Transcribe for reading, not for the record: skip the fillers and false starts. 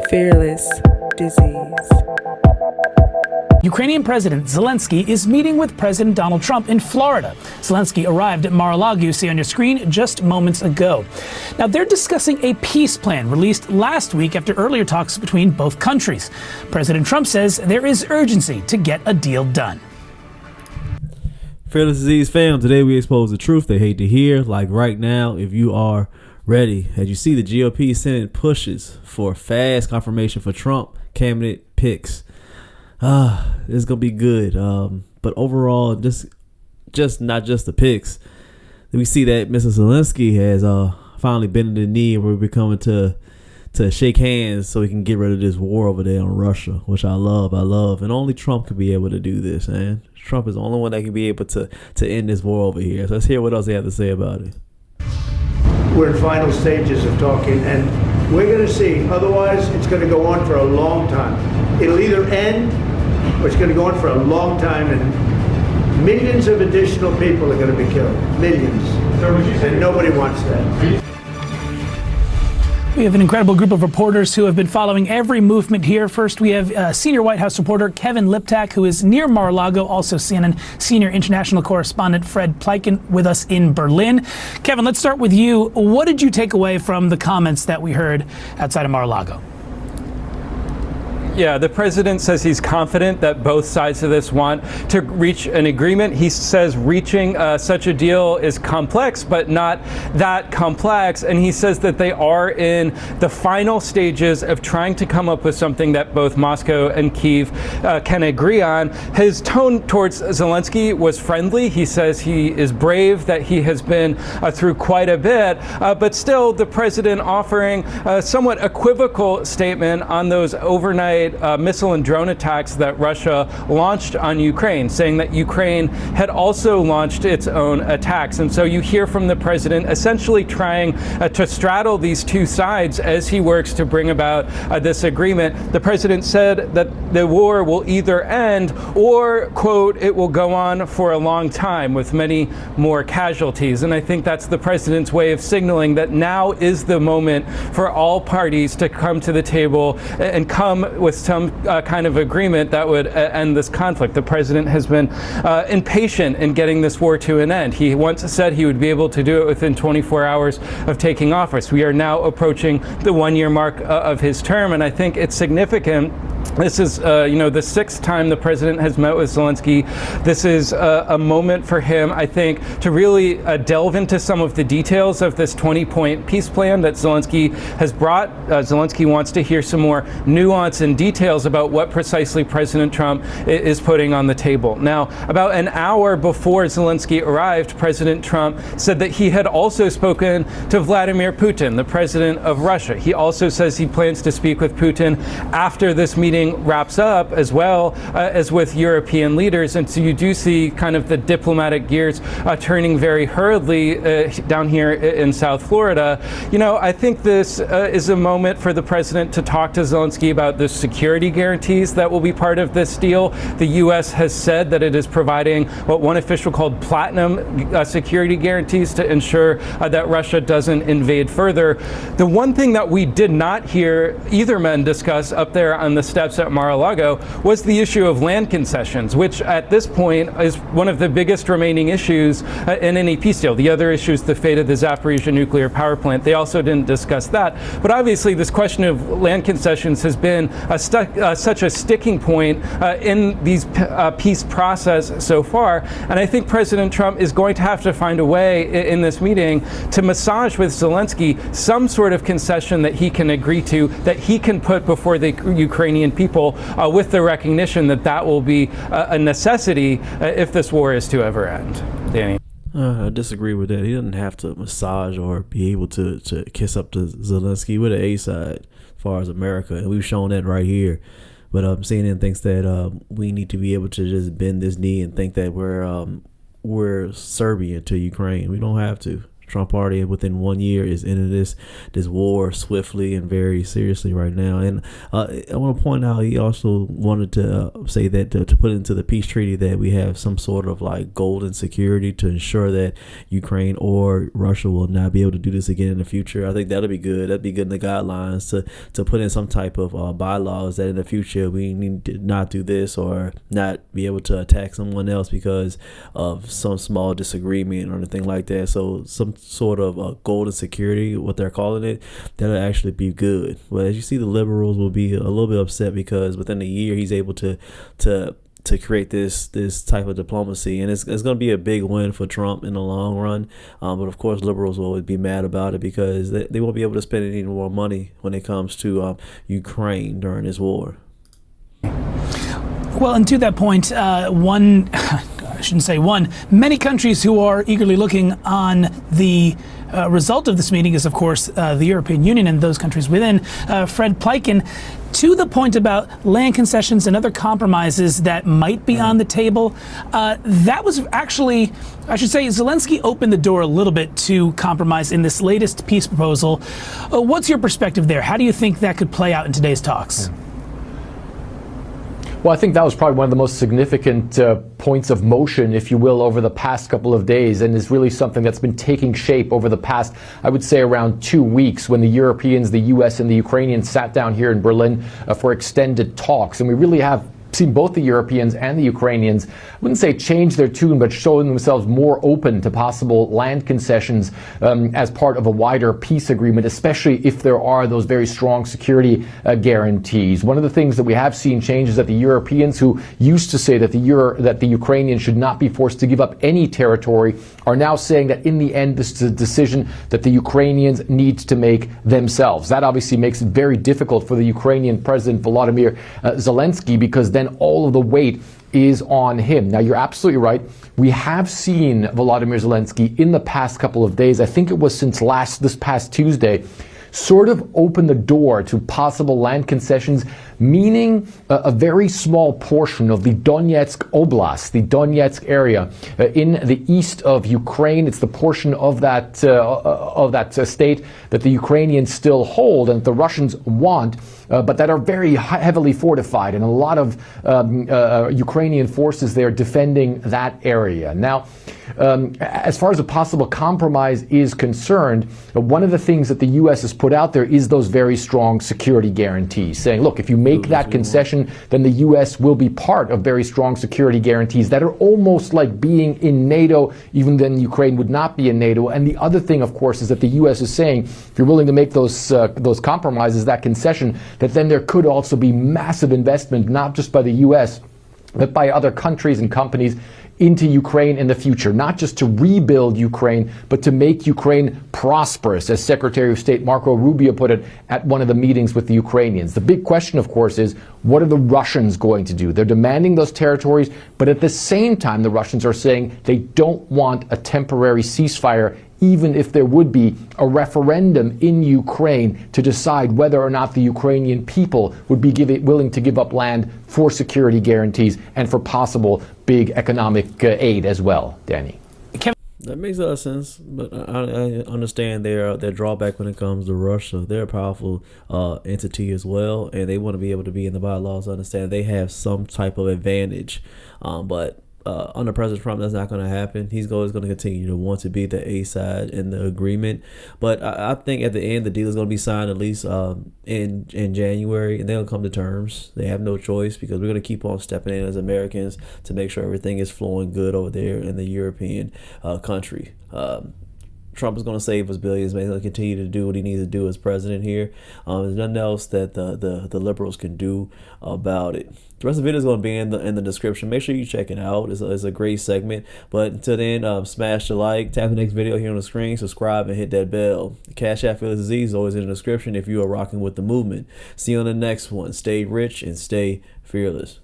Fearless Disease. Ukrainian President Zelensky is meeting with President Donald Trump in Florida. Zelensky arrived at Mar-a-Lago, you see on your screen, just moments ago. Now, they're discussing a peace plan released last week after earlier talks between both countries. President Trump says there is urgency to get a deal done. FearlessDisease fam, today we expose the truth they hate to hear. Like right now, if you are ready, as you see, the GOP Senate pushes for fast confirmation for Trump cabinet picks. It's gonna be good. But overall, just not just the picks. We see that Mr. Zelensky has finally bended the knee, and we're coming to shake hands so we can get rid of this war over there in Russia, which I love. And only Trump could be able to do this, man. Trump is the only one that can be able to end this war over here. So let's hear what else they have to say about it. We're in final stages of talking, and we're going to see. Otherwise, it's going to go on for a long time. It'll either end, or it's going to go on for a long time, and millions of additional people are going to be killed. Millions. And nobody wants that. We have an incredible group of reporters who have been following every movement here. First, we have senior White House reporter Kevin Liptak, who is near Mar-a-Lago, also CNN senior international correspondent Fred Pleiken with us in Berlin. Kevin, let's start with you. What did you take away from the comments that we heard outside of Mar-a-Lago? Yeah, the president says he's confident that both sides of this want to reach an agreement. He says reaching such a deal is complex, but not that complex. And he says that they are in the final stages of trying to come up with something that both Moscow and Kyiv can agree on. His tone towards Zelensky was friendly. He says he is brave, that he has been through quite a bit, but still the president offering a somewhat equivocal statement on those overnight missile and drone attacks that Russia launched on Ukraine, saying that Ukraine had also launched its own attacks. And so you hear from the president essentially trying to straddle these two sides as he works to bring about this agreement. The president said that the war will either end or, quote, it will go on for a long time with many more casualties. And I think that's the president's way of signaling that now is the moment for all parties to come to the table and come with some kind of agreement that would end this conflict. The president has been impatient in getting this war to an end. He once said he would be able to do it within 24 hours of taking office. We are now approaching the one-year mark of his term, and I think it's significant. This is, the sixth time the president has met with Zelensky. This is a moment for him, I think, to really delve into some of the details of this 20-point peace plan that Zelensky has brought. Zelensky wants to hear some more nuance and details about what precisely President Trump is putting on the table. Now, about an hour before Zelensky arrived, President Trump said that he had also spoken to Vladimir Putin, the president of Russia. He also says he plans to speak with Putin after this meeting wraps up, as well as with European leaders. And so you do see kind of the diplomatic gears turning very hurriedly down here in South Florida. I think this is a moment for the president to talk to Zelensky about the security guarantees that will be part of this deal. The U.S. has said that it is providing what one official called platinum security guarantees to ensure that Russia doesn't invade further. The one thing that we did not hear either men discuss up there on the steps at Mar-a-Lago was the issue of land concessions, which at this point is one of the biggest remaining issues in any peace deal. The other issue is the fate of the Zaporizhzhia nuclear power plant. They also didn't discuss that. But obviously this question of land concessions has been such a sticking point in these peace process so far. And I think President Trump is going to have to find a way in this meeting to massage with Zelensky some sort of concession that he can agree to, that he can put before the Ukrainian people with the recognition that that will be a necessity if this war is to ever end. Danny. I disagree with that. He doesn't have to massage or be able to kiss up to Zelensky. We're the A side as far as America, and we've shown that right here. But CNN thinks that we need to be able to just bend this knee and think that we're Serbian to Ukraine. We don't have to. Trump party within 1 year is into this war swiftly and very seriously right now. And I want to point out he also wanted to say that to put into the peace treaty that we have some sort of like golden security to ensure that Ukraine or Russia will not be able to do this again in the future. I think that'll be good. That'd be good in the guidelines to put in some type of bylaws that in the future we need to not do this or not be able to attack someone else because of some small disagreement or anything like that. So some sort of golden security, what they're calling it, that'll actually be good. But as you see, the liberals will be a little bit upset because within a year he's able to create this type of diplomacy, and it's going to be a big win for Trump in the long run. But of course, liberals will always be mad about it because they won't be able to spend any more money when it comes to Ukraine during this war. Well, and to that point, many countries who are eagerly looking on the result of this meeting is, of course, the European Union and those countries within. Fred Pleiken, to the point about land concessions and other compromises that might be on the table, that was actually, I should say, Zelensky opened the door a little bit to compromise in this latest peace proposal. What's your perspective there? How do you think that could play out in today's talks? Well, I think that was probably one of the most significant points of motion, if you will, over the past couple of days, and is really something that's been taking shape over the past, I would say, around 2 weeks when the Europeans, the U.S. and the Ukrainians sat down here in Berlin for extended talks. And we really have seen both the Europeans and the Ukrainians, I wouldn't say change their tune, but showing themselves more open to possible land concessions as part of a wider peace agreement, especially if there are those very strong security guarantees. One of the things that we have seen change is that the Europeans, who used to say that the Ukrainians should not be forced to give up any territory, are now saying that in the end this is a decision that the Ukrainians need to make themselves. That obviously makes it very difficult for the Ukrainian President Volodymyr Zelensky, because then all of the weight is on him. Now, you're absolutely right. We have seen Volodymyr Zelensky in the past couple of days, I think it was since this past Tuesday, sort of open the door to possible land concessions, meaning a very small portion of the Donetsk Oblast, the Donetsk area in the east of Ukraine. It's the portion of that state that the Ukrainians still hold and the Russians want, but that are very heavily fortified, and a lot of Ukrainian forces there defending that area. Now, as far as a possible compromise is concerned, one of the things that the U.S. has put out there is those very strong security guarantees, saying, look, if you make that concession, then the U.S. will be part of very strong security guarantees that are almost like being in NATO, even then Ukraine would not be in NATO. And the other thing, of course, is that the U.S. is saying, if you're willing to make those compromises, that concession, that then there could also be massive investment, not just by the U.S., but by other countries and companies into Ukraine in the future, not just to rebuild Ukraine, but to make Ukraine prosperous, as Secretary of State Marco Rubio put it at one of the meetings with the Ukrainians. The big question, of course, is what are the Russians going to do? They're demanding those territories, but at the same time, the Russians are saying they don't want a temporary ceasefire, even if there would be a referendum in Ukraine to decide whether or not the Ukrainian people would be willing to give up land for security guarantees and for possible big economic aid as well. Danny. That makes a lot of sense, but I understand their drawback when it comes to Russia. They're a powerful entity as well, and they want to be able to be in the bylaws. I understand they have some type of advantage, but under President Trump, that's not going to happen. He's always going to continue to want to be the A side in the agreement. But I think at the end, the deal is going to be signed at least in January, and they'll come to terms. They have no choice because we're going to keep on stepping in as Americans to make sure everything is flowing good over there in the European country. Trump is going to save us billions. He's going to continue to do what he needs to do as president here. There's nothing else that the liberals can do about it. The rest of the video is going to be in the description. Make sure you check it out. It's a great segment. But until then, smash the like, tap the next video here on the screen, subscribe, and hit that bell. CashApp FearlessDisease is always in the description if you are rocking with the movement. See you on the next one. Stay rich and stay fearless.